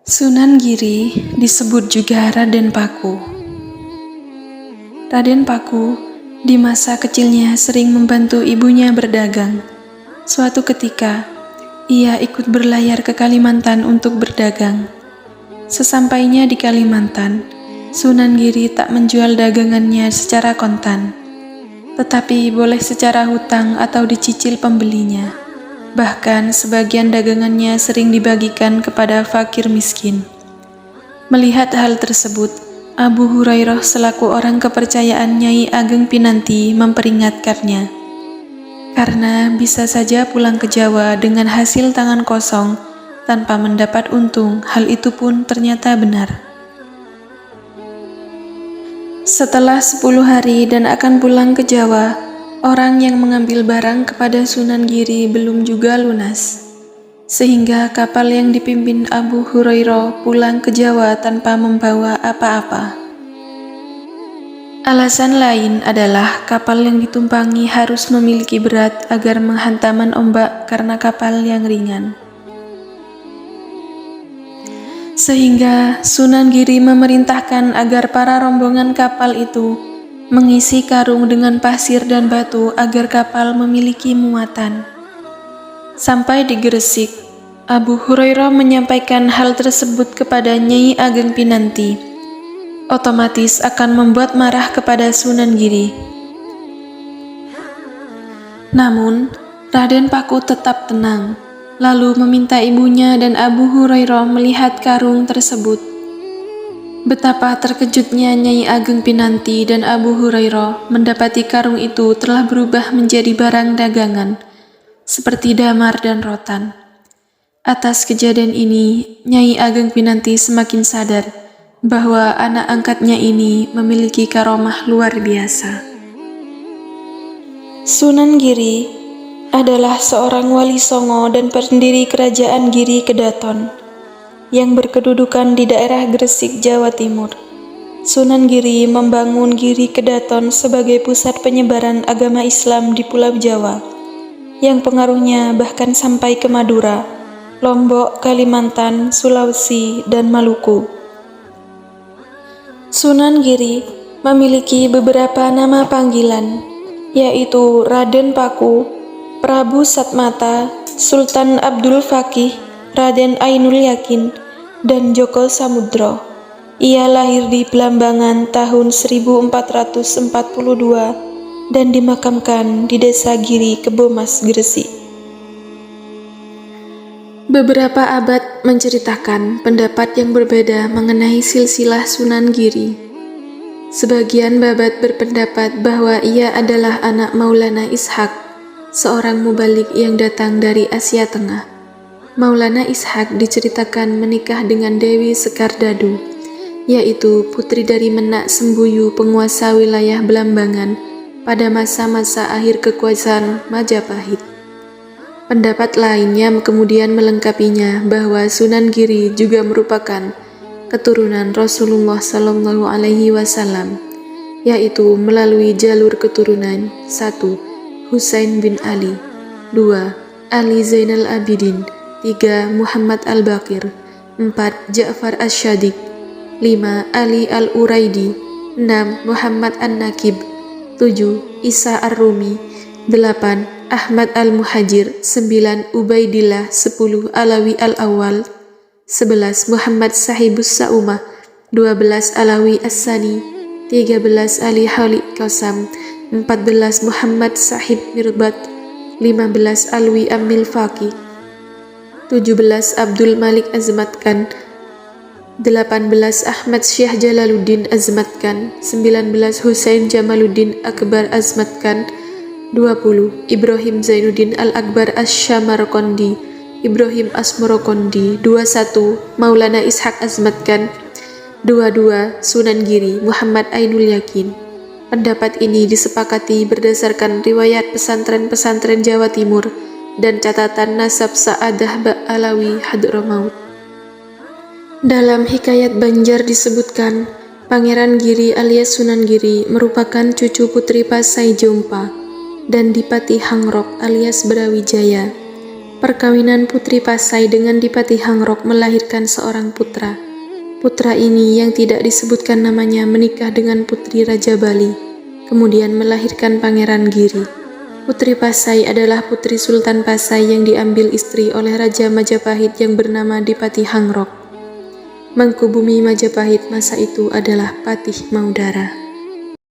Sunan Giri disebut juga Raden Paku. Raden Paku di masa kecilnya sering membantu ibunya berdagang. Suatu ketika, ia ikut berlayar ke Kalimantan untuk berdagang. Sesampainya di Kalimantan, Sunan Giri tak menjual dagangannya secara kontan, tetapi boleh secara hutang atau dicicil pembelinya. Bahkan sebagian dagangannya sering dibagikan kepada fakir miskin. Melihat hal tersebut, Abu Hurairah selaku orang kepercayaan Nyai Ageng Pinanti memperingatkannya. Karena bisa saja pulang ke Jawa dengan hasil tangan kosong tanpa mendapat untung, hal itu pun ternyata benar. Setelah 10 hari dan akan pulang ke Jawa, orang yang mengambil barang kepada Sunan Giri belum juga lunas, sehingga kapal yang dipimpin Abu Hurairah pulang ke Jawa tanpa membawa apa-apa. Alasan lain adalah kapal yang ditumpangi harus memiliki berat agar menghantaman ombak karena kapal yang ringan. Sehingga Sunan Giri memerintahkan agar para rombongan kapal itu mengisi karung dengan pasir dan batu agar kapal memiliki muatan. Sampai di Gresik, Abu Hurairah menyampaikan hal tersebut kepada Nyai Ageng Pinanti. Otomatis akan membuat marah kepada Sunan Giri. Namun, Raden Paku tetap tenang, lalu meminta ibunya dan Abu Hurairah melihat karung tersebut. Betapa terkejutnya Nyai Ageng Pinanti dan Abu Hurairah mendapati karung itu telah berubah menjadi barang dagangan, seperti damar dan rotan. Atas kejadian ini, Nyai Ageng Pinanti semakin sadar bahwa anak angkatnya ini memiliki karomah luar biasa. Sunan Giri adalah seorang wali songo dan pendiri kerajaan Giri Kedaton yang berkedudukan di daerah Gresik, Jawa Timur. Sunan Giri membangun Giri Kedaton sebagai pusat penyebaran agama Islam di Pulau Jawa, yang pengaruhnya bahkan sampai ke Madura, Lombok, Kalimantan, Sulawesi, dan Maluku. Sunan Giri memiliki beberapa nama panggilan, yaitu Raden Paku, Prabu Satmata, Sultan Abdul Fakih, Raden Ainul Yakin, dan Joko Samudro. Ia lahir di Belambangan tahun 1442 dan dimakamkan di Desa Giri, Kebomas, Gresik. Beberapa abad menceritakan pendapat yang berbeda mengenai silsilah Sunan Giri. Sebagian babat berpendapat bahwa ia adalah anak Maulana Ishaq, seorang mubalik yang datang dari Asia Tengah. Maulana Ishaq diceritakan menikah dengan Dewi Sekardadu, yaitu putri dari Menak Sembuyu penguasa wilayah Belambangan pada masa-masa akhir kekuasaan Majapahit. Pendapat lainnya kemudian melengkapinya bahwa Sunan Giri juga merupakan keturunan Rasulullah Shallallahu Alaihi Wasallam, yaitu melalui jalur keturunan 1. Husain bin Ali, 2. Ali Zainal Abidin, 3. Muhammad Al-Baqir, 4. Ja'far Asy-Syadiq, 5. Ali Al-Uraidi, 6. Muhammad An-Nakib, 7. Isa Ar-Rumi, 8. Ahmad Al-Muhajir, 9. Ubaidillah, 10. Alawi Al-Awwal, 11. Muhammad Sahibus Sa'umah, 12. Alawi As-Sani, 13. Ali Khalid Qasam, 14. Muhammad Sahib Mirbat, 15. Alwi Amil Faqih, 17. Abdul Malik Azmat Khan, 18. Ahmad Syekh Jalaluddin Azmat Khan, 19. Husain Jamaluddin Akbar Azmat Khan, 20. Ibrahim Zainuddin Al-Akbar Asy-Syamarokondi, Ibrahim Asmorokondi, 21. Maulana Ishaq Azmat Khan, 22. Sunan Giri Muhammad Ainul Yakin. Pendapat ini disepakati berdasarkan riwayat pesantren-pesantren Jawa Timur dan catatan nasab Sa'adah Ba'alawi Hadramaut. Dalam Hikayat Banjar disebutkan, Pangeran Giri alias Sunan Giri merupakan cucu putri Pasai Jompa dan Dipati Hangrok alias Brawijaya. perkawinan Putri Pasai dengan Dipati Hangrok melahirkan seorang putra. Putra ini yang tidak disebutkan namanya menikah dengan Putri Raja Bali, kemudian melahirkan Pangeran Giri. Putri Pasai adalah putri Sultan Pasai yang diambil istri oleh Raja Majapahit yang bernama Dipati Hangrok. Mangkubumi Majapahit masa itu adalah Patih Maudara.